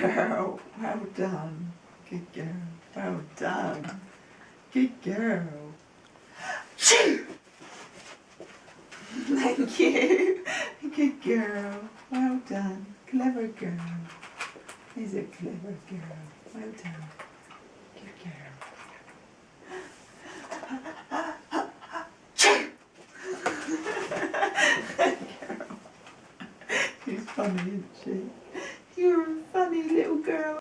girl. Well done. Good girl. Well done. Good girl. Choo! Thank you. Good girl. Well done. Clever girl. He's a clever girl. Well done. Good girl. Choo! She's funny, isn't she? You're a funny little girl.